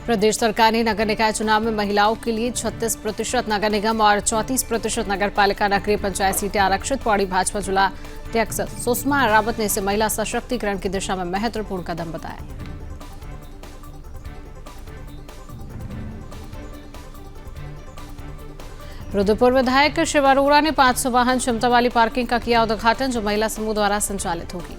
प्रदेश सरकार ने नगर निकाय चुनाव में महिलाओं के लिए 36% नगर निगम और 34% नगर पालिका नगरीय पंचायत सीटें आरक्षित। पौड़ी भाजपा जिला अध्यक्ष सुषमा रावत ने इसे महिला सशक्तिकरण की दिशा में महत्वपूर्ण कदम बताया। रुद्रपुर विधायक शिव अरोड़ा ने 500 वाहन क्षमता वाली पार्किंग का किया उद्घाटन, जो महिला समूह द्वारा संचालित होगी।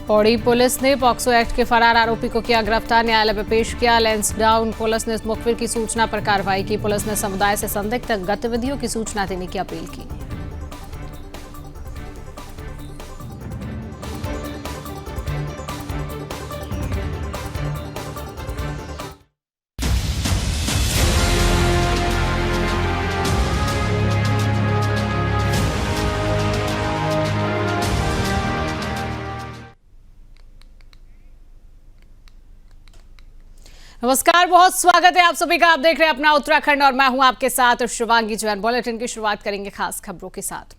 पौड़ी पुलिस ने पॉक्सो एक्ट के फरार आरोपी को किया गिरफ्तार, न्यायालय में पेश किया। लैंसडाउन पुलिस ने मुखबिर की सूचना पर कार्रवाई की। पुलिस ने समुदाय से संदिग्ध गतिविधियों की सूचना देने की अपील की। नमस्कार, बहुत स्वागत है आप सभी का। आप देख रहे हैं अपना उत्तराखंड और मैं हूं आपके साथ शिवांगी जैन। बुलेटिन की शुरुआत करेंगे खास खबरों के साथ।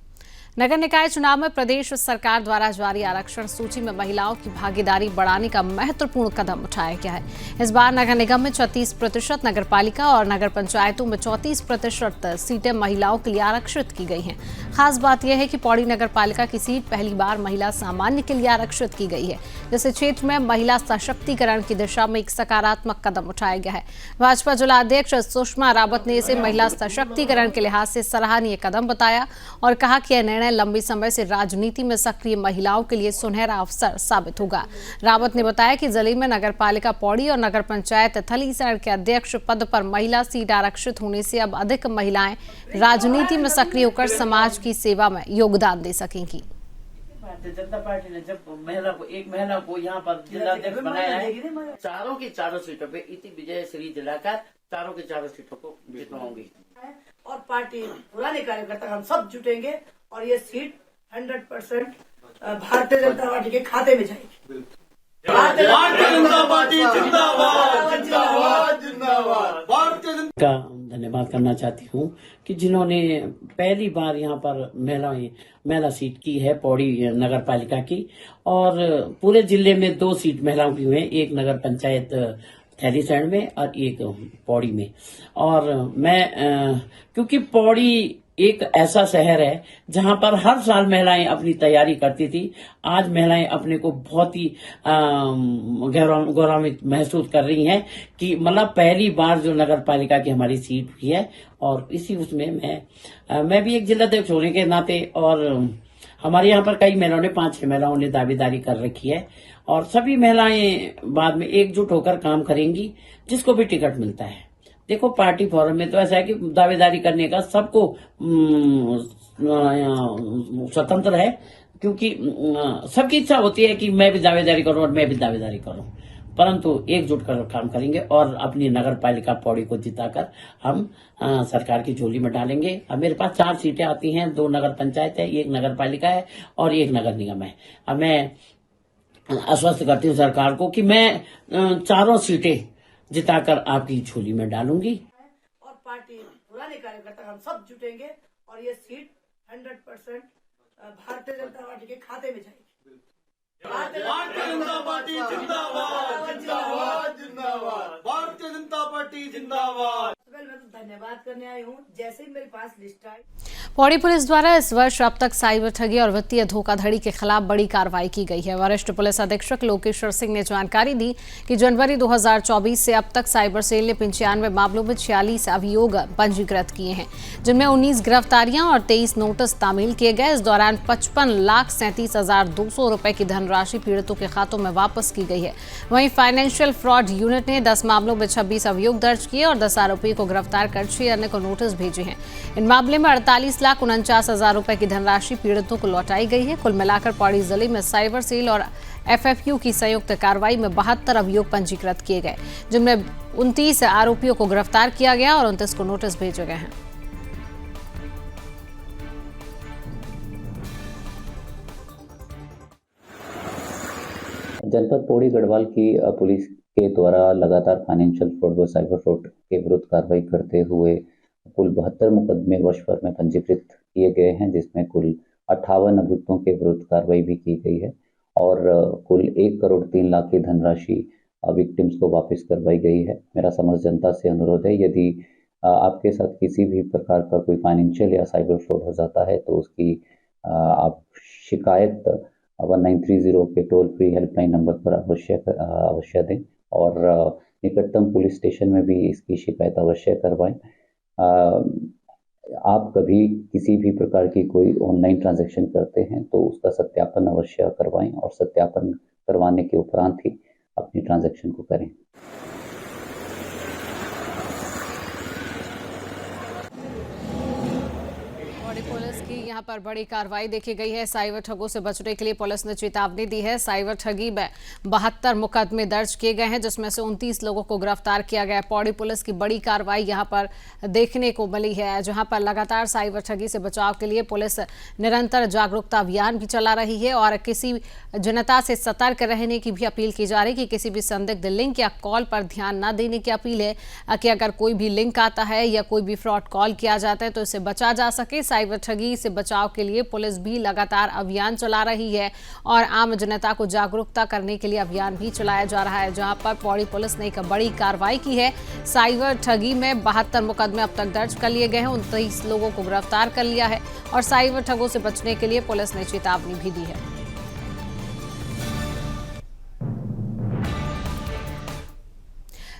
नगर निकाय चुनाव में प्रदेश सरकार द्वारा जारी आरक्षण सूची में महिलाओं की भागीदारी बढ़ाने का महत्वपूर्ण कदम उठाया गया है। इस बार नगर निगम में 36%, नगर पालिका और नगर पंचायतों में 34% सीटें महिलाओं के लिए आरक्षित की गई हैं। खास बात यह है कि पौड़ी नगर पालिका की सीट पहली बार महिला सामान्य के लिए आरक्षित की गई है, जिससे क्षेत्र में महिला सशक्तिकरण की दिशा में एक सकारात्मक कदम उठाया गया है। भाजपा जिला अध्यक्ष सुषमा रावत ने इसे महिला सशक्तिकरण के लिहाज से सराहनीय कदम बताया और कहा कि यह निर्णय लंबे समय से राजनीति में सक्रिय महिलाओं के लिए सुनहरा अवसर साबित होगा। रावत ने बताया कि जिले में नगर पालिका पौड़ी और नगर पंचायत थलीसैंण के अध्यक्ष पद पर महिला सीट आरक्षित होने से अब अधिक महिलाएं राजनीति में सक्रिय होकर समाज की सेवा में योगदान दे सकेंगी। भारतीय जनता पार्टी ने जब एक महिला को यहाँ पर जिलाध्यक्ष बनाया है, चारों की चारों सीटों पे इति विजय श्री दिलाकर चारों की चारों सीटों को जितवाऊंगी और पार्टी पुराने कार्यकर्ता हम सब जुटेंगे और ये सीट 100% भारतीय जनता पार्टी के खाते में जाएगी। भारतीय जनता पार्टी जिंदाबाद जिंदाबाद जिंदाबाद। भारतीय जनता का धन्यवाद करना चाहती हूँ कि जिन्होंने पहली बार यहाँ पर महिला सीट की है पौड़ी नगर पालिका की, और पूरे जिले में 2 सीट महिलाओं की हुई है, एक नगर पंचायत थलीसैंण में और एक पौड़ी में। और मैं क्योंकि पौड़ी एक ऐसा शहर है जहां पर हर साल महिलाएं अपनी तैयारी करती थी, आज महिलाएं अपने को बहुत ही गौरवान्वित महसूस कर रही हैं कि मतलब पहली बार जो नगर पालिका की हमारी सीट हुई है। और इसी उसमें मैं भी एक जिलाध्यक्ष होने के नाते, और हमारे यहाँ पर कई महिलाओं ने 5-6 महिलाओं ने दावेदारी कर रखी है, और सभी महिलाएं बाद में एकजुट होकर काम करेंगी जिसको भी टिकट मिलता है। देखो, पार्टी फॉरम में तो ऐसा है कि दावेदारी करने का सबको स्वतंत्र है, क्योंकि सबकी इच्छा होती है कि मैं भी दावेदारी करूं और मैं भी दावेदारी करूं, परंतु एकजुट कर काम करेंगे और अपनी नगर पालिका पौड़ी को जिताकर हम सरकार की झोली में डालेंगे। अब मेरे पास 4 सीटें आती हैं, 2 नगर पंचायत है, 1 नगर पालिका है और 1 नगर निगम है। अब मैं आश्वस्त करती हूँ सरकार को कि मैं 4 सीटें जिताकर आपकी झोली में डालूंगी और पार्टी पुराने कार्यकर्ता हम सब जुटेंगे और ये सीट 100% भारतीय जनता पार्टी के खाते में जाएगी। भारतीय जनता पार्टी जिंदाबाद जिंदाबाद जिंदाबाद। भारतीय जनता पार्टी जिंदाबाद। मैं तो धन्यवाद करने आई हूँ। जैसे ही मेरे पास लिस्ट आई। पौड़ी पुलिस द्वारा इस वर्ष अब तक साइबर ठगी और वित्तीय धोखाधड़ी के खिलाफ बड़ी कार्रवाई की गई है। वरिष्ठ पुलिस अधीक्षक लोकेश्वर सिंह ने जानकारी दी कि जनवरी 2024 से अब तक साइबर सेल ने 95 मामलों में 46 अभियोग पंजीकृत किए हैं, जिनमें 19 गिरफ्तारियां और 23 नोटिस तामील किए गए। इस दौरान 55,37,200 रुपए की धनराशि पीड़ितों के खातों में वापस की गई है। वहीं फाइनेंशियल फ्रॉड यूनिट ने 10 मामलों में 26 अभियोग दर्ज किए और 10 आरोपी को गिरफ्तार कर 6 अन्य को नोटिस भेजे हैं। इन मामले में 48,49,000 रुपए की धनराशि पीड़ितों को लौटाई गई है। कुल मिलाकर पौड़ी जिले में साइबर सेल और एफएफयू की संयुक्त कार्रवाई में 72 अभियोग पंजीकृत किए गए, जिनमें 29 आरोपियों को गिरफ्तार किया गया और 29 को नोटिस भेजे गए हैं। जनपद पौड़ी गढ़वाल की पुलिस के द्वारा लगातार फाइनेंशियल फ्रॉड व साइबर फ्रॉड के विरुद्ध कार्रवाई करते हुए कुल 72 मुकदमे वर्ष भर में पंजीकृत किए गए हैं, जिसमें कुल 58 अभियुक्तों के विरुद्ध कार्रवाई भी की गई है और कुल 1 करोड़ 3 लाख की धनराशि विक्टिम्स को वापस करवाई गई है। मेरा समस्त जनता से अनुरोध है, यदि आपके साथ किसी भी प्रकार का कोई फाइनेंशियल या साइबर फ्रॉड हो जाता है तो उसकी आप शिकायत 1930 के टोल फ्री हेल्पलाइन नंबर पर अवश्य दें और निकटतम पुलिस स्टेशन में भी इसकी शिकायत अवश्य करवाएं। आप कभी किसी भी प्रकार की कोई ऑनलाइन ट्रांजैक्शन करते हैं तो उसका सत्यापन अवश्य करवाएं और सत्यापन करवाने के उपरांत ही अपनी ट्रांजैक्शन को करें। पुलिस की यहां पर बड़ी कार्रवाई देखी गई है। साइबर ठगों से बचने के लिए पुलिस ने चेतावनी दी है। साइबर ठगी में 72 मुकदमे दर्ज किए गए हैं, जिसमें से 29 लोगों को गिरफ्तार किया गया है। पौड़ी पुलिस की बड़ी कार्रवाई यहां पर देखने को मिली है, जहां पर लगातार साइबर ठगी से बचाव के लिए पुलिस निरंतर जागरूकता अभियान भी चला रही है और किसी जनता से सतर्क रहने की भी अपील की जा रही है कि किसी भी संदिग्ध लिंक या कॉल पर ध्यान न देने की अपील है कि अगर कोई भी लिंक आता है या कोई भी फ्रॉड कॉल किया जाता है तो इससे बचा जा सके। साइबर ठगी से बचाव के लिए पुलिस भी लगातार अभियान चला रही है और आम जनता को जागरूकता करने के लिए अभियान भी चलाया जा रहा है, जहां पर पौड़ी पुलिस ने एक बड़ी कार्रवाई की है। साइबर ठगी में 72 मुकदमे अब तक दर्ज कर लिए गए हैं, 29 लोगों को गिरफ्तार कर लिया है और साइबर ठगों से बचने के लिए पुलिस ने चेतावनी भी दी है।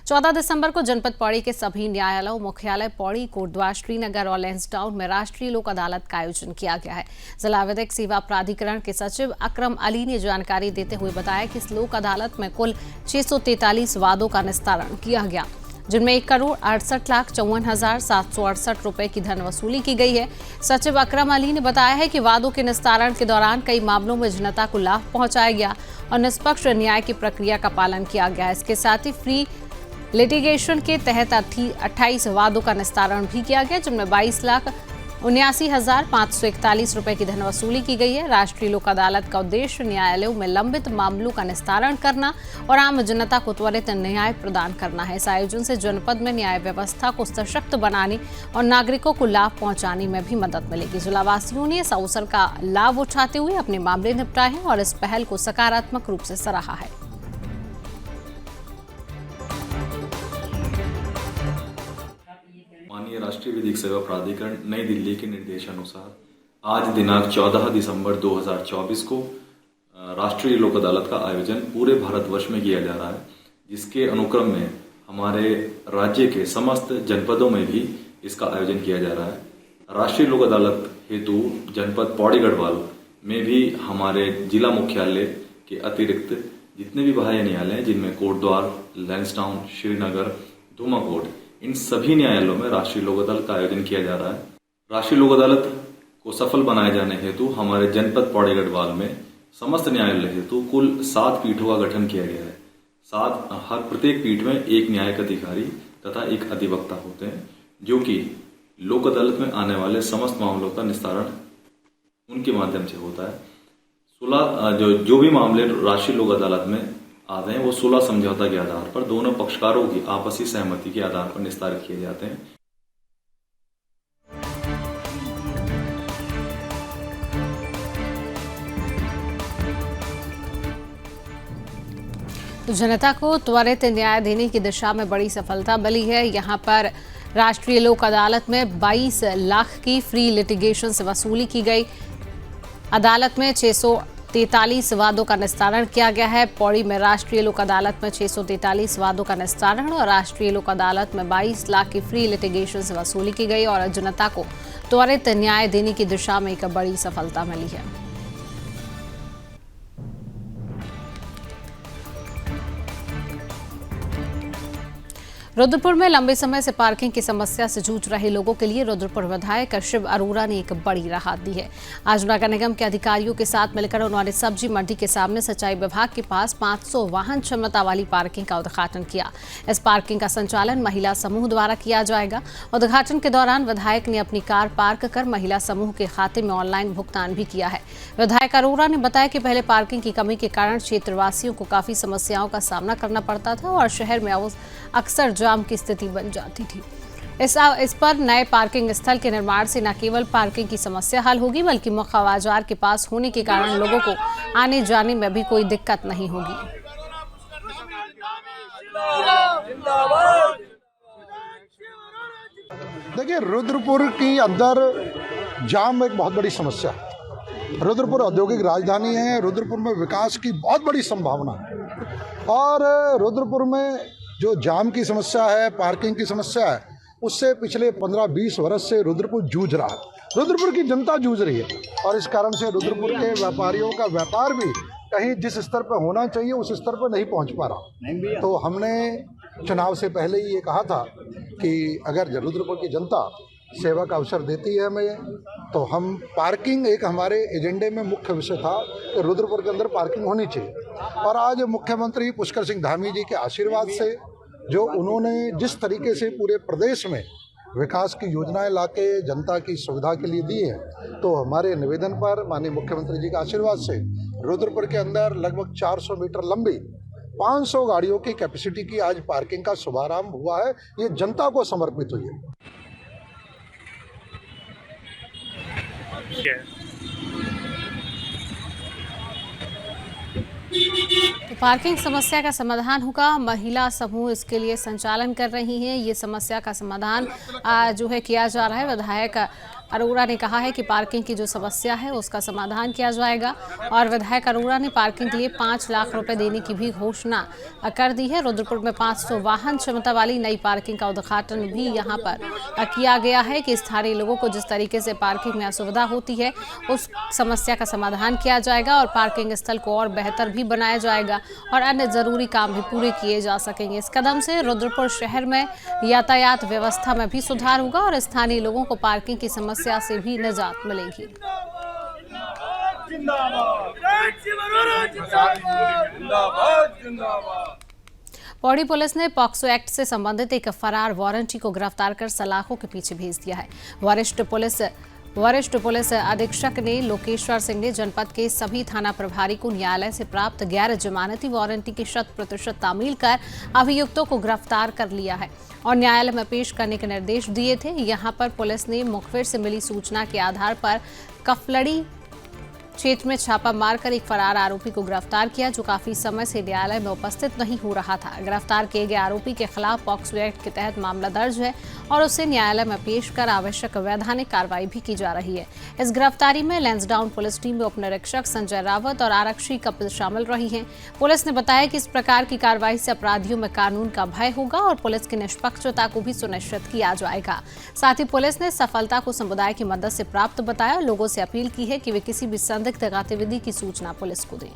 14 दिसंबर को जनपद पौड़ी के सभी न्यायालयों, मुख्यालय पौड़ी, कोटद्वार, श्रीनगर और लैंसडाउन में राष्ट्रीय लोक अदालत का आयोजन किया गया है। जिला विधिक सेवा प्राधिकरण के सचिव अकरम अली ने जानकारी देते हुए बताया कि इस लोक अदालत में कुल 643 वादों का निस्तारण किया गया, जिनमें 1,68,54,768 रुपए की धन वसूली की गई है। सचिव अकरम अली ने बताया है कि वादों के निस्तारण के दौरान कई मामलों में जनता को लाभ पहुंचाया गया और निष्पक्ष न्याय की प्रक्रिया का पालन किया गया। इसके साथ ही फ्री लिटिगेशन के तहत 28 वादों का निस्तारण भी किया गया, जिनमें 22,79,541 रुपए की धन वसूली की गई है। राष्ट्रीय लोक अदालत का उद्देश्य न्यायालयों में लंबित मामलों का निस्तारण करना और आम जनता को त्वरित न्याय प्रदान करना है। इस आयोजन से जनपद में न्याय व्यवस्था को सशक्त बनाने और नागरिकों को लाभ पहुंचाने में भी मदद मिलेगी। जिलावासियों ने इस अवसर का लाभ उठाते हुए अपने मामले निपटाए हैं और इस पहल को सकारात्मक रूप से सराहा है। माननीय राष्ट्रीय विधिक सेवा प्राधिकरण नई दिल्ली के निर्देशानुसार आज दिनांक 14 दिसंबर 2024 को राष्ट्रीय लोक अदालत का आयोजन पूरे भारतवर्ष में किया जा रहा है, जिसके अनुक्रम में हमारे राज्य के समस्त जनपदों में भी इसका आयोजन किया जा रहा है। राष्ट्रीय लोक अदालत हेतु जनपद पौड़ी गढ़वाल में भी हमारे जिला मुख्यालय के अतिरिक्त जितने भी बाह्य न्यायालय हैं, जिनमें कोटद्वार, लैंसडाउन, श्रीनगर, धूमाकोट, इन सभी न्यायालयों में राष्ट्रीय लोक अदालत का आयोजन किया जा रहा है। राष्ट्रीय लोक अदालत को सफल बनाए जाने हेतु हमारे जनपद पौड़ी गढ़वाल में समस्त न्यायालय हेतु कुल 7 पीठों का गठन किया गया है। हर प्रत्येक पीठ में एक न्यायिक अधिकारी तथा एक अधिवक्ता होते हैं, जो कि लोक अदालत में आने वाले समस्त मामलों का निस्तारण उनके माध्यम से होता है। 16 जो भी मामले राष्ट्रीय लोक अदालत में आते हैं वो 16 समझौता के आधार पर दोनों पक्षकारों की आपसी सहमति के आधार पर निस्तारित किए जाते हैं। जनता को त्वरित न्याय देने की दिशा में बड़ी सफलता मिली है। यहाँ पर राष्ट्रीय लोक अदालत में 22 लाख की फ्री लिटिगेशन से वसूली की गई। अदालत में 643 वादों का निस्तारण किया गया है। पौड़ी में राष्ट्रीय लोक अदालत में 643 वादों का निस्तारण और राष्ट्रीय लोक अदालत में 22 लाख की फ्री लिटिगेशन से वसूली की गई और जनता को त्वरित न्याय देने की दिशा में एक बड़ी सफलता मिली है। रुद्रपुर में लंबे समय से पार्किंग की समस्या से जूझ रहे लोगों के लिए रुद्रपुर विधायक शिव अरोड़ा ने एक बड़ी राहत दी है। आज नगर निगम के अधिकारियों के साथ मिलकर उन्होंने सब्जी मंडी के सामने सिंचाई विभाग के पास 500 वाहन क्षमता वाली पार्किंग का उद्घाटन किया। इस पार्किंग का संचालन महिला समूह द्वारा किया जाएगा। उद्घाटन के दौरान विधायक ने अपनी कार पार्क कर महिला समूह के खाते में ऑनलाइन भुगतान भी किया है। विधायक अरोड़ा ने बताया कि पहले पार्किंग की कमी के कारण क्षेत्रवासियों को काफी समस्याओं का सामना करना पड़ता था और शहर में अक्सर जाम की स्थिति बन जाती थी। इस पर नए पार्किंग स्थल के निर्माण से न केवल पार्किंग की समस्या हल होगी बल्कि मुख्य बाजार के पास होने के कारण लोगों को आने जाने में भी कोई दिक्कत नहीं होगी। देखिए, रुद्रपुर की अंदर जाम एक बहुत बड़ी समस्या है। रुद्रपुर औद्योगिक राजधानी है। रुद्रपुर में विकास की बहुत बड़ी संभावना है और रुद्रपुर में जो जाम की समस्या है, पार्किंग की समस्या है, उससे पिछले 15-20 वर्ष से रुद्रपुर जूझ रहा है। रुद्रपुर की जनता जूझ रही है और इस कारण से रुद्रपुर के व्यापारियों का व्यापार भी कहीं जिस स्तर पर होना चाहिए उस स्तर पर नहीं पहुंच पा रहा। तो हमने चुनाव से पहले ही ये कहा था कि अगर रुद्रपुर की जनता सेवा का अवसर देती है हमें, तो हम पार्किंग एक हमारे एजेंडे में मुख्य विषय था कि रुद्रपुर के अंदर पार्किंग होनी चाहिए। और आज मुख्यमंत्री पुष्कर सिंह धामी जी के आशीर्वाद से जो उन्होंने जिस तरीके से पूरे प्रदेश में विकास की योजनाएं लाके जनता की सुविधा के लिए दी है, तो हमारे निवेदन पर माननीय मुख्यमंत्री जी के आशीर्वाद से रुद्रपुर के अंदर लगभग 400 मीटर लंबी 500 गाड़ियों की कैपेसिटी की आज पार्किंग का शुभारंभ हुआ है। ये जनता को समर्पित हुई है। तो पार्किंग समस्या का समाधान होगा। महिला समूह इसके लिए संचालन कर रही हैं। ये समस्या का समाधान जो है किया जा रहा है। विधायक अरोड़ा ने कहा है कि पार्किंग की जो समस्या है उसका समाधान किया जाएगा और विधायक अरोड़ा ने पार्किंग के लिए 5 लाख रुपए देने की भी घोषणा कर दी है। रुद्रपुर में 500 वाहन क्षमता वाली नई पार्किंग का उद्घाटन भी यहां पर किया गया है कि स्थानीय लोगों को जिस तरीके से पार्किंग में असुविधा होती है उस समस्या का समाधान किया जाएगा और पार्किंग स्थल को और बेहतर भी बनाया जाएगा और अन्य जरूरी काम भी पूरे किए जा सकेंगे। इस कदम से रुद्रपुर शहर में यातायात व्यवस्था में भी सुधार होगा और स्थानीय लोगों को पार्किंग की समस्या से भी निजात मिलेगी। पौड़ी पुलिस ने पॉक्सो एक्ट से संबंधित एक फरार वारंटी को गिरफ्तार कर सलाखों के पीछे भेज दिया है। वरिष्ठ पुलिस अधीक्षक ने लोकेश्वर सिंह ने जनपद के सभी थाना प्रभारी को न्यायालय से प्राप्त गैर जमानती वारंटी की 100% तामील कर अभियुक्तों को गिरफ्तार कर लिया है और न्यायालय में पेश करने के निर्देश दिए थे। यहां पर पुलिस ने मुखबिर से मिली सूचना के आधार पर कफलड़ी क्षेत्र में छापा मारकर एक फरार आरोपी को गिरफ्तार किया जो काफी समय से न्यायालय में उपस्थित नहीं हो रहा था। गिरफ्तार किए गए आरोपी के खिलाफ पॉक्सो एक्ट के तहत मामला दर्ज है और उसे न्यायालय में पेश कर आवश्यक वैधानिक कार्रवाई भी की जा रही है। इस गिरफ्तारी में लैंसडाउन पुलिस टीम में उपनिरीक्षक संजय रावत और आरक्षी कपिल शामिल रही हैं। पुलिस ने बताया कि इस प्रकार की कार्रवाई से अपराधियों में कानून का भय होगा और पुलिस की निष्पक्षता को भी सुनिश्चित किया जाएगा। साथ ही पुलिस ने सफलता को समुदाय की मदद से प्राप्त बताया। लोगों से अपील की है कि वे किसी भी संदिग्ध गतिविधि की सूचना पुलिस को दें।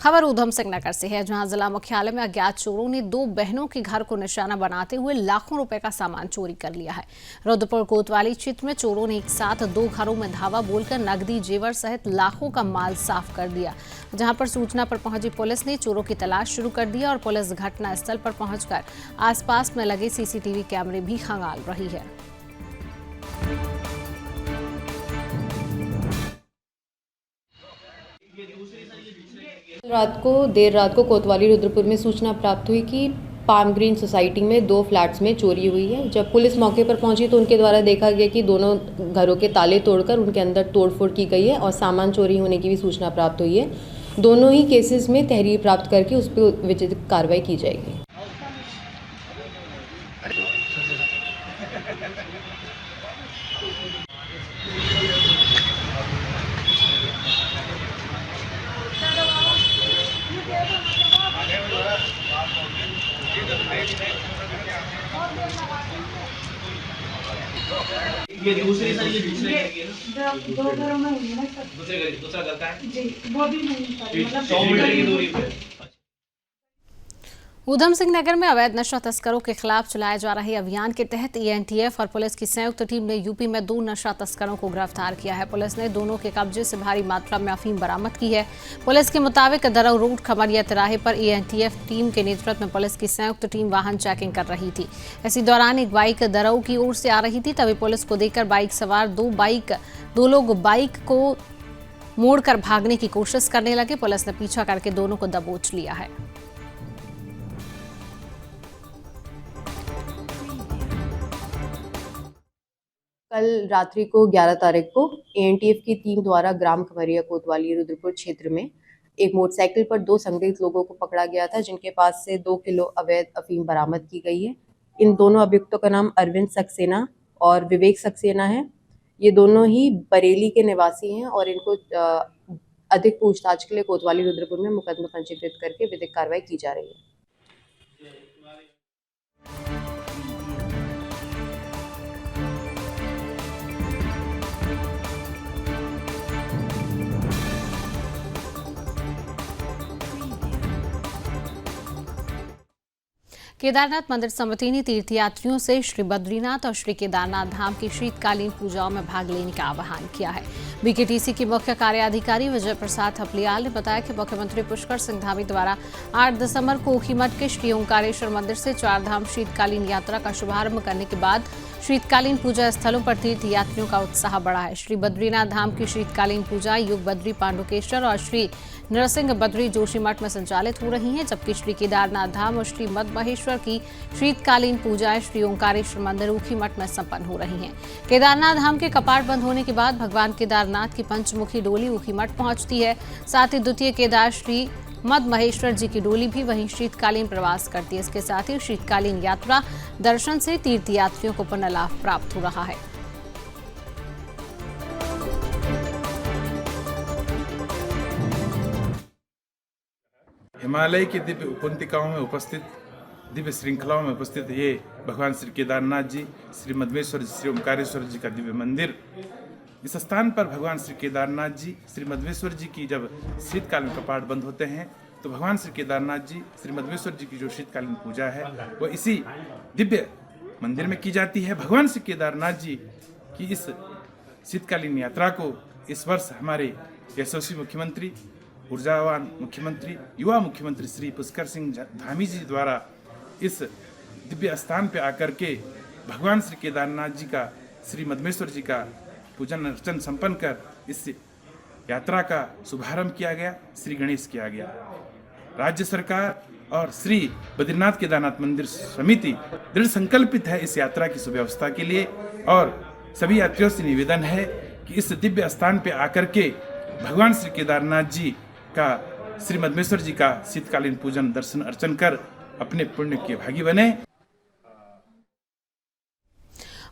खबर उधम सिंह नगर से है, जहां जिला मुख्यालय में अज्ञात चोरों ने 2 बहनों के घर को निशाना बनाते हुए लाखों रुपए का सामान चोरी कर लिया है। रुद्रपुर कोतवाली क्षेत्र में चोरों ने एक साथ 2 घरों में धावा बोलकर नकदी, जेवर सहित लाखों का माल साफ कर दिया। जहां पर सूचना पर पहुंची पुलिस ने चोरों की तलाश शुरू कर दी और पुलिस घटनास्थल पर पहुंचकर आसपास में लगे सीसीटीवी कैमरे भी खंगाल रही है। देर रात को कोतवाली रुद्रपुर में सूचना प्राप्त हुई कि पाम ग्रीन सोसाइटी में 2 फ्लैट्स में चोरी हुई है। जब पुलिस मौके पर पहुंची तो उनके द्वारा देखा गया कि दोनों घरों के ताले तोड़कर उनके अंदर तोड़फोड़ की गई है और सामान चोरी होने की भी सूचना प्राप्त हुई है। दोनों ही केसेस में तहरीर प्राप्त करके उस पर विधिक कार्रवाई की जाएगी। ये दूसरी सर, ये दूसरे घर की है ना? दो घरों में हुई है ना सर। दूसरा घर का है? जी, वो भी नहीं सर, मतलब 100 मीटर की दूरी पे। ऊधम सिंह नगर में अवैध नशा तस्करों के खिलाफ चलाए जा रहे अभियान के तहत एएनटीएफ और पुलिस की संयुक्त टीम ने यूपी में 2 नशा तस्करों को गिरफ्तार किया है। पुलिस ने दोनों के कब्जे से भारी मात्रा में अफीम बरामद की है। पुलिस के मुताबिक दरऊ रोड खमरिया तिराहे पर एएनटीएफ टीम के नेतृत्व में पुलिस की संयुक्त टीम वाहन चेकिंग कर रही थी। इसी दौरान एक बाइक दरऊ की ओर से आ रही थी, तभी पुलिस को देखकर बाइक सवार दो लोग बाइक को मोड़कर भागने की कोशिश करने लगे। पुलिस ने पीछा करके दोनों को दबोच लिया है। कल रात्रि को 11 तारीख को एएनटीएफ की टीम द्वारा ग्राम खमरिया कोतवाली रुद्रपुर क्षेत्र में एक मोटरसाइकिल पर 2 संदिग्ध लोगों को पकड़ा गया था, जिनके पास से 2 किलो अवैध अफीम बरामद की गई है। इन दोनों अभियुक्तों का नाम अरविंद सक्सेना और विवेक सक्सेना है। ये दोनों ही बरेली के निवासी हैं और इनको अधिक पूछताछ के लिए कोतवाली रुद्रपुर में मुकदमा पंजीकृत करके विधिक कार्रवाई की जा रही है। केदारनाथ मंदिर समिति ने तीर्थयात्रियों से श्री बद्रीनाथ और श्री केदारनाथ धाम की शीतकालीन पूजाओं में भाग लेने का आह्वान किया है। बीकेटीसी के मुख्य कार्याधिकारी विजय प्रसाद हपलियाल ने बताया कि मुख्यमंत्री पुष्कर सिंह धामी द्वारा 8 दिसंबर को ऊखीमठ के श्री ओंकारेश्वर मंदिर से 4 धाम शीतकालीन यात्रा का शुभारंभ करने के बाद शीतकालीन पूजा स्थलों पर तीर्थयात्रियों का उत्साह बढ़ा है। श्री बद्रीनाथ धाम की शीतकालीन पूजा युग बद्री पांडुकेश्वर और श्री नरसिंह बद्री जोशीमठ में संचालित हो रही हैं, जबकि श्री केदारनाथ धाम और श्री मद महेश्वर की शीतकालीन पूजाएं श्री ओंकारेश्वर मंदिर ऊखीमठ में संपन्न हो रही हैं। केदारनाथ धाम के कपाट बंद होने के बाद भगवान केदारनाथ की पंचमुखी डोली ऊखीमठ पहुंचती है। साथ ही द्वितीय केदार श्री मद महेश्वर जी की डोली भी वहीं शीतकालीन प्रवास करती है। इसके साथ ही शीतकालीन यात्रा दर्शन से तीर्थयात्रियों को पुनः लाभ प्राप्त हो रहा है। हिमालय की दिव्य उपंतिकाओं में उपस्थित दिव्य श्रृंखलाओं में उपस्थित ये भगवान श्री केदारनाथ जी, श्री मदमेश्वर जी, श्री ओंकारेश्वर जी का दिव्य मंदिर। इस स्थान पर भगवान श्री केदारनाथ जी, श्री मदमेश्वर जी की जब शीतकालीन कपाट बंद होते हैं तो भगवान श्री केदारनाथ जी, श्री मदमेश्वर जी की जो शीतकालीन पूजा है वो इसी दिव्य मंदिर में की जाती है। भगवान श्री केदारनाथ जी की इस शीतकालीन यात्रा को इस वर्ष हमारे यशस्वी मुख्यमंत्री, ऊर्जावान मुख्यमंत्री, युवा मुख्यमंत्री श्री पुष्कर सिंह धामी जी द्वारा इस दिव्य स्थान पे आकर के भगवान श्री केदारनाथ जी का, श्री मदमेश्वर जी का पूजन अर्चन संपन्न कर इस यात्रा का शुभारंभ किया गया, श्री गणेश किया गया। राज्य सरकार और श्री बद्रीनाथ केदारनाथ मंदिर समिति दृढ़ संकल्पित है इस यात्रा की सुव्यवस्था के लिए और सभी यात्रियों से निवेदन है कि इस दिव्य स्थान पे आकर के भगवान श्री केदारनाथ जी का, श्री मदमेश्वर जी का शीतकालीन पूजन दर्शन अर्चन कर अपने पुण्य के भागी बने।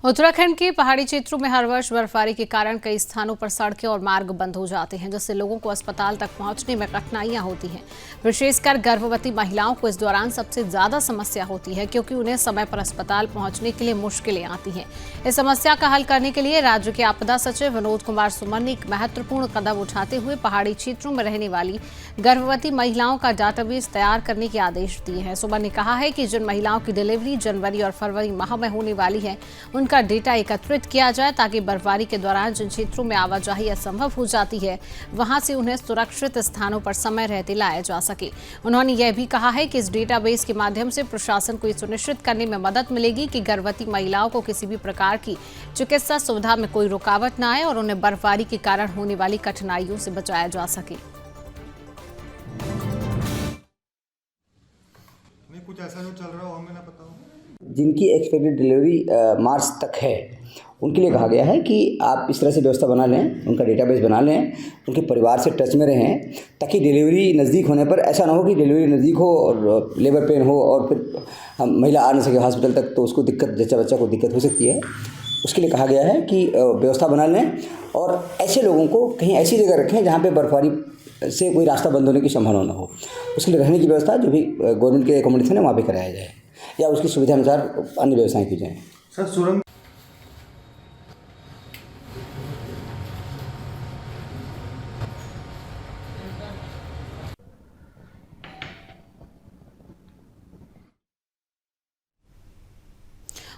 उत्तराखंड के पहाड़ी क्षेत्रों में हर वर्ष बर्फबारी के कारण कई स्थानों पर सड़कें और मार्ग बंद हो जाते हैं, जिससे लोगों को अस्पताल तक पहुंचने में कठिनाइयां होती हैं। विशेषकर गर्भवती महिलाओं को इस दौरान सबसे ज्यादा समस्या होती है, क्योंकि उन्हें समय पर अस्पताल पहुंचने के लिए मुश्किलें आती हैं। इस समस्या का हल करने के लिए राज्य के आपदा सचिव विनोद कुमार सुमन ने एक महत्वपूर्ण कदम उठाते हुए पहाड़ी क्षेत्रों में रहने वाली गर्भवती महिलाओं का डाटाबेस तैयार करने के आदेश दिए हैं। सुमन ने कहा है कि जिन महिलाओं की डिलीवरी जनवरी और फरवरी माह में होने वाली है, उनका डेटा एकत्रित किया जाए ताकि बर्फबारी के दौरान जिन क्षेत्रों में आवाजाही असंभव हो जाती है, वहां से उन्हें सुरक्षित स्थानों पर समय रहते लाया जा सके। उन्होंने यह भी कहा है कि इस डेटाबेस के माध्यम से प्रशासन को यह सुनिश्चित करने में मदद मिलेगी कि गर्भवती महिलाओं को किसी भी प्रकार की चिकित्सा सुविधा में कोई रुकावट न आए और उन्हें बर्फबारी के कारण होने वाली कठिनाइयों से बचाया जा सके। कुछ ऐसा जो चल रहा हो हमें ना पता हो। जिनकी एक्सपेक्टेड डिलीवरी मार्च तक है, उनके लिए कहा गया है कि आप इस तरह से व्यवस्था बना लें, उनका डेटाबेस बना लें, उनके परिवार से टच में रहें, ताकि डिलीवरी नज़दीक होने पर ऐसा ना हो कि डिलीवरी नज़दीक हो और लेबर पेन हो और फिर महिला आ नहीं सके हॉस्पिटल तक, तो उसको दिक्कत, जच्चा बच्चा को दिक्कत हो सकती है। उसके लिए कहा गया है कि व्यवस्था बना लें और ऐसे लोगों को कहीं ऐसी जगह रखें जहाँ पर बर्फबारी से कोई रास्ता बंद होने की संभावना ना हो। उसके लिए रहने की व्यवस्था जो भी गवर्नमेंट के एकोमोडेशन है वहाँ पे कराया जाए या उसकी सुविधा अनुसार अन्य व्यवस्थाएं की जाएँ। सर सुरंग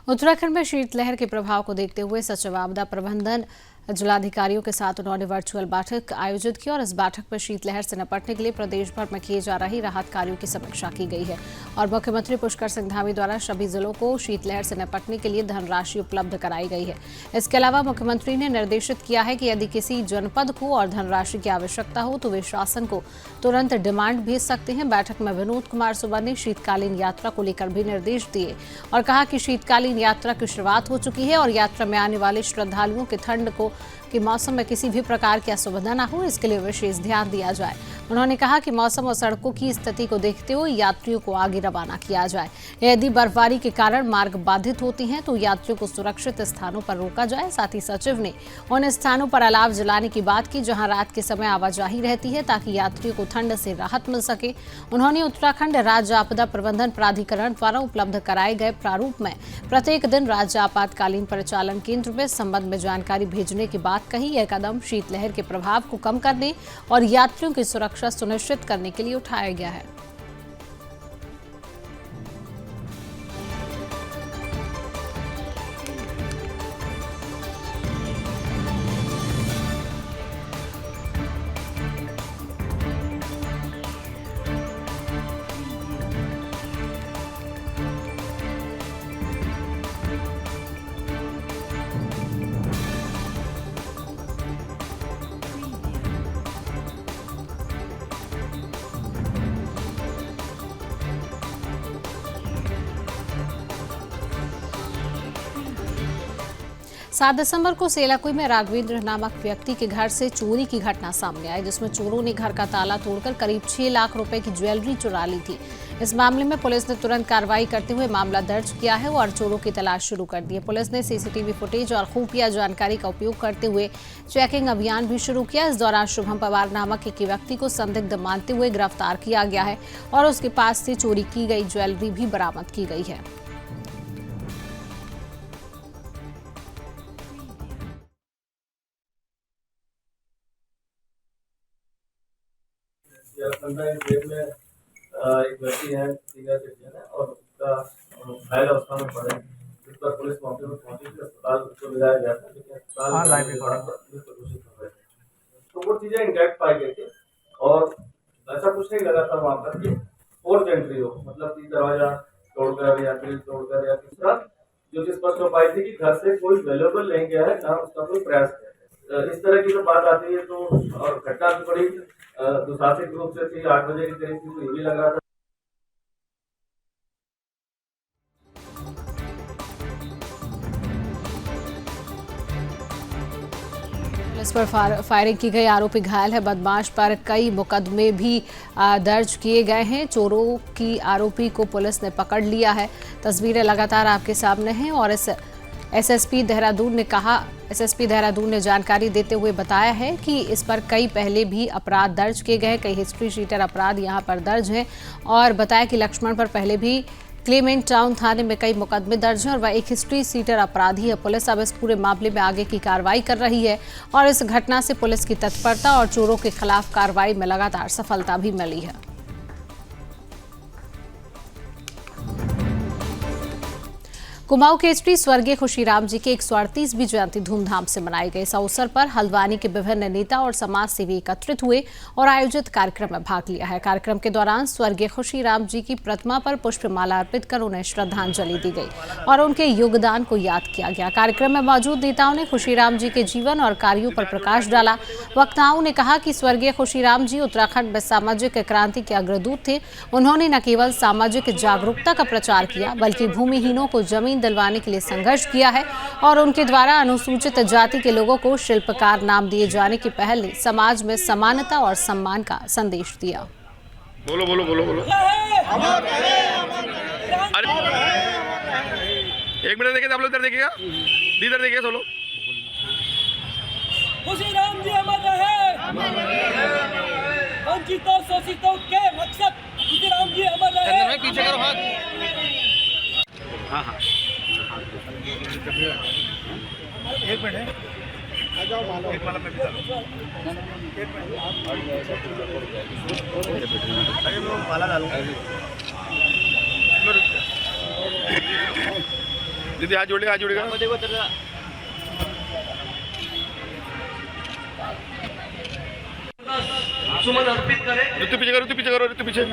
उत्तराखंड में शीतलहर के प्रभाव को देखते हुए सचिव आपदा प्रबंधन जिलाधिकारियों के साथ उन्होंने वर्चुअल बैठक आयोजित की और इस बैठक में शीतलहर से निपटने के लिए प्रदेश भर में किए जा रही राहत कार्यों की समीक्षा की गई है और मुख्यमंत्री पुष्कर सिंह धामी द्वारा सभी जिलों को शीतलहर से निपटने के लिए धनराशि उपलब्ध कराई गई है। इसके अलावा मुख्यमंत्री ने निर्देशित किया है कि यदि किसी जनपद को और धनराशि की आवश्यकता हो तो वे शासन को तुरंत डिमांड भेज सकते हैं। बैठक में विनोद कुमार सुबह ने शीतकालीन यात्रा को लेकर भी निर्देश दिए और कहा कि शीतकालीन यात्रा की शुरुआत हो चुकी है और यात्रा में आने वाले श्रद्धालुओं के ठंड के मौसम में किसी भी प्रकार की असुविधा न हो, इसके लिए विशेष ध्यान दिया जाए। उन्होंने कहा कि मौसम और सड़कों की स्थिति को देखते हुए यात्रियों को आगे रवाना किया जाए। यदि बर्फबारी के कारण मार्ग बाधित होती हैं तो यात्रियों को सुरक्षित स्थानों पर रोका जाए। साथ ही सचिव ने उन स्थानों पर अलाव जलाने की बात की जहां रात के समय आवाजाही रहती है ताकि यात्रियों को ठंड से राहत मिल सके। उन्होंने उत्तराखंड राज्य आपदा प्रबंधन प्राधिकरण द्वारा उपलब्ध कराए गए प्रारूप में प्रत्येक दिन राज्य आपातकालीन परिचालन केंद्र में इस संबंध में जानकारी भेजने की बात कही। यह कदम शीतलहर के प्रभाव को कम करने और यात्रियों की सुरक्षा सुनिश्चित करने के लिए उठाया गया है। सात दिसंबर को सेलाकुई में राघवेंद्र नामक व्यक्ति के घर से चोरी की घटना सामने आई जिसमें चोरों ने घर का ताला तोड़कर करीब 6 लाख रुपए की ज्वेलरी चुरा ली थी। इस मामले में पुलिस ने तुरंत कार्रवाई करते हुए मामला दर्ज किया है और चोरों की तलाश शुरू कर दी है। पुलिस ने सीसीटीवी फुटेज और खुफिया जानकारी का उपयोग करते हुए चेकिंग अभियान भी शुरू किया। इस दौरान शुभम पवार नामक एक व्यक्ति को संदिग्ध मानते हुए गिरफ्तार किया गया है और उसके पास से चोरी की गई ज्वेलरी भी बरामद की गई है। जेब में एक व्यक्ति है, सीनियर सिटीजन है और उसका घायल अवस्था में पड़े, जिस पर पुलिस मौके पर पहुंची थी, अस्पताल उसको ले जाया गया था, लेकिन अस्पताल घोषित हो गए तो वो चीजें इंटैक्ट पाई गई थी और ऐसा कुछ नहीं लगा था वहां पर कि फोर्स एंट्री हो, मतलब कि दरवाजा तोड़कर या ग्रिल तोड़कर या किस तरह जो चीज स्पष्ट हो पाई थी कि घर से कोई वैल्यूएबल नहीं गया है, ना उसका कोई प्रयास है। इस तरह की जब बात आती है तो और घटना भी बड़ी दुसाहसिक रूप से थी, 8 बजे के करीब थी, ये भी लग रहा था। पुलिस पर फायरिंग की गई, आरोपी घायल है। बदमाश पर कई मुकदमे भी दर्ज किए गए हैं। चोरों की आरोपी को पुलिस ने पकड़ लिया है। तस्वीरें लगातार आपके सामने हैं और इस एसएसपी देहरादून ने जानकारी देते हुए बताया है कि इस पर कई पहले भी अपराध दर्ज किए गए हैं, कई हिस्ट्री शीटर अपराध यहां पर दर्ज हैं और बताया कि लक्ष्मण पर पहले भी क्लेमेंट टाउन थाने में कई मुकदमे दर्ज हैं और वह एक हिस्ट्री सीटर अपराधी है। पुलिस अब इस पूरे मामले में आगे की कार्रवाई कर रही है और इस घटना से पुलिस की तत्परता और चोरों के खिलाफ कार्रवाई में लगातार सफलता भी मिली है। कुमाऊं के एसपी स्वर्गीय खुशीराम जी की 138वीं जयंती धूमधाम से मनाई गई। इस अवसर पर हल्द्वानी के विभिन्न नेता और समाज सेवी एकत्रित हुए और आयोजित कार्यक्रम में भाग लिया है। कार्यक्रम के दौरान स्वर्गीय खुशीराम जी की प्रतिमा पर पुष्पमाला अर्पित कर उन्हें श्रद्धांजलि दी गई और उनके योगदान को याद किया गया। कार्यक्रम में मौजूद नेताओं ने खुशीराम जी के जीवन और कार्यों पर प्रकाश डाला। वक्ताओं ने कहा कि स्वर्गीय खुशीराम जी उत्तराखंड में सामाजिक क्रांति के अग्रदूत थे। उन्होंने न केवल सामाजिक जागरूकता का प्रचार किया बल्कि भूमिहीनों को जमीन दिलवाने के लिए संघर्ष किया है और उनके द्वारा अनुसूचित जाति के लोगों को शिल्पकार नाम दिए जाने की पहल ने समाज में समानता और सम्मान का संदेश दिया। बोलो बोलो बोलो बोलो। एक मिनट देखिए, आप लोग इधर देखिएगा, इधर देखिए सोलो। खुशीराम जी अमर रहे, वंचितों शोषितों के मकसद खुशीराम जी अमर रहे। पीछे करो हाथ। हाँ हाँ एक मिनट है, आ जाओ माला, एक माला में भी डालो, एक मिनट अरे मैं माला डालूंगा। दीदी हाथ जोड़ेगा, हाथ जोड़ेगा। सुमन अर्पित करें। ऋतु पीछे करो, ऋतु पीछे करो, ऋतु पीछे।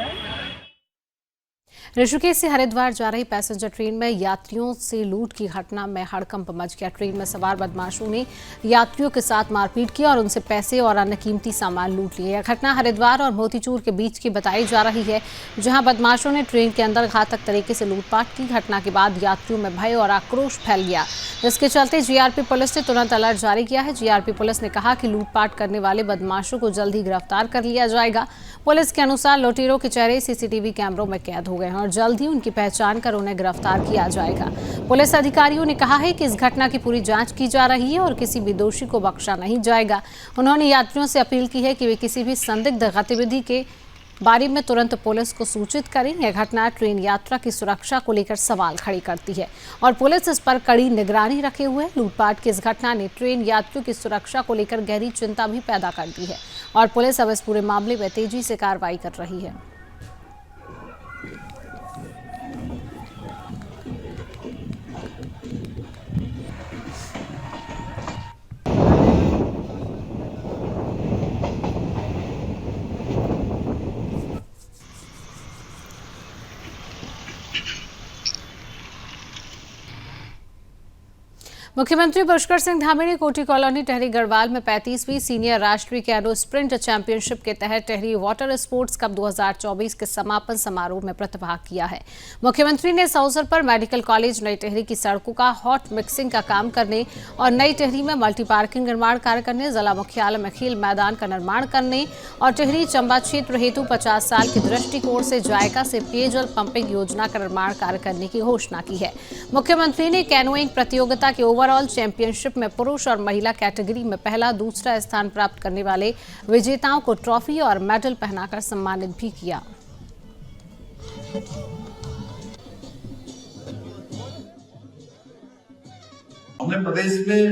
ऋषिकेश से हरिद्वार जा रही पैसेंजर ट्रेन में यात्रियों से लूट की घटना में हड़कंप मच गया। ट्रेन में सवार बदमाशों ने यात्रियों के साथ मारपीट की और उनसे पैसे और अन्य कीमती सामान लूट लिए। यह घटना हरिद्वार और मोतीचूर के बीच की बताई जा रही है, जहां बदमाशों ने ट्रेन के अंदर घातक तरीके से लूटपाट की। घटना के बाद यात्रियों में भय और आक्रोश फैल गया, जिसके चलते जीआरपी पुलिस ने तुरंत अलर्ट जारी किया है। जीआरपी पुलिस ने कहा कि लूटपाट करने वाले बदमाशों को जल्द ही गिरफ्तार कर लिया जाएगा। पुलिस के अनुसार लुटेरों के चेहरे सीसीटीवी कैमरों में कैद हो गए हैं और जल्द ही उनकी पहचान कर उन्हें गिरफ्तार किया जाएगा। पुलिस अधिकारियों ने कहा है कि इस घटना की पूरी जांच की जा रही है और किसी भी दोषी को बख्शा नहीं जाएगा। उन्होंने यात्रियों से अपील की है कि वे किसी भी संदिग्ध गतिविधि के बारे में तुरंत पुलिस को सूचित करें। यह घटना ट्रेन यात्रा की सुरक्षा को लेकर सवाल खड़े करती है और पुलिस इस पर कड़ी निगरानी रखे हुए है। लूटपाट की इस घटना ने ट्रेन यात्रियों की सुरक्षा को लेकर गहरी चिंता भी पैदा कर दी है और पुलिस अब इस पूरे मामले में तेजी से कार्रवाई कर रही है। मुख्यमंत्री पुष्कर सिंह धामी ने कोटी कॉलोनी टेहरी गढ़वाल में 35वीं सीनियर राष्ट्रीय कैरो स्प्रिंट चैंपियनशिप के तहत टेहरी वाटर स्पोर्ट्स कप 2024 के समापन समारोह में प्रतिभाग किया है। मुख्यमंत्री ने इस अवसर पर मेडिकल कॉलेज नई टेहरी की सड़कों का हॉट मिक्सिंग का काम करने और नई टेहरी में मल्टी पार्किंग निर्माण कार्य करने, जिला मुख्यालय में खेल मैदान का निर्माण करने और टेहरी चंबा क्षेत्र हेतु 50 साल के दृष्टिकोण से जायका से पेयजल पंपिंग योजना का निर्माण कार्य करने की घोषणा की है। मुख्यमंत्री ने कैनोइंग प्रतियोगिता के ओवरऑल चैंपियनशिप में पुरुष और महिला कैटेगरी में पहला दूसरा स्थान प्राप्त करने वाले विजेताओं को ट्रॉफी और मेडल पहनाकर सम्मानित भी किया। हमने प्रदेश में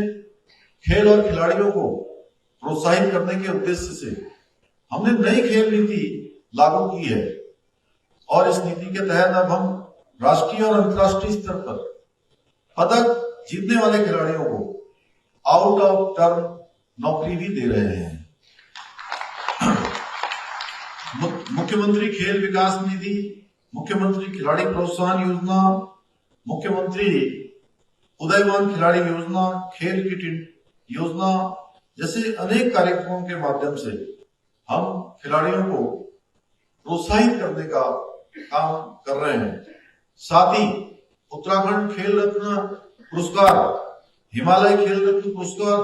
खेल और खिलाड़ियों को प्रोत्साहित करने के उद्देश्य से हमने नई खेल नीति लागू की है और इस नीति के तहत अब हम राष्ट्रीय और अंतर्राष्ट्रीय स्तर पर पदक जीतने वाले खिलाड़ियों को आउट ऑफ टर्म नौकरी भी दे रहे हैं। मुख्यमंत्री खेल विकास निधि, मुख्यमंत्री खिलाड़ी प्रोत्साहन योजना, मुख्यमंत्री उदयमान खिलाड़ी योजना, खेल किट योजना जैसे अनेक कार्यक्रमों के माध्यम से हम खिलाड़ियों को प्रोत्साहित करने का काम कर रहे हैं। साथ ही उत्तराखंड खेल रत्न पुरस्कार, हिमालय खेल रत्न पुरस्कार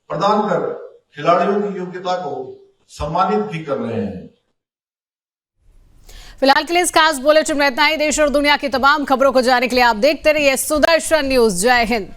प्रदान कर खिलाड़ियों की योग्यता को सम्मानित भी कर रहे हैं। फिलहाल के लिए इस खास बुलेटिन में इतना ही। देश और दुनिया की तमाम खबरों को जानने के लिए आप देखते रहिए सुदर्शन न्यूज। जय हिंद।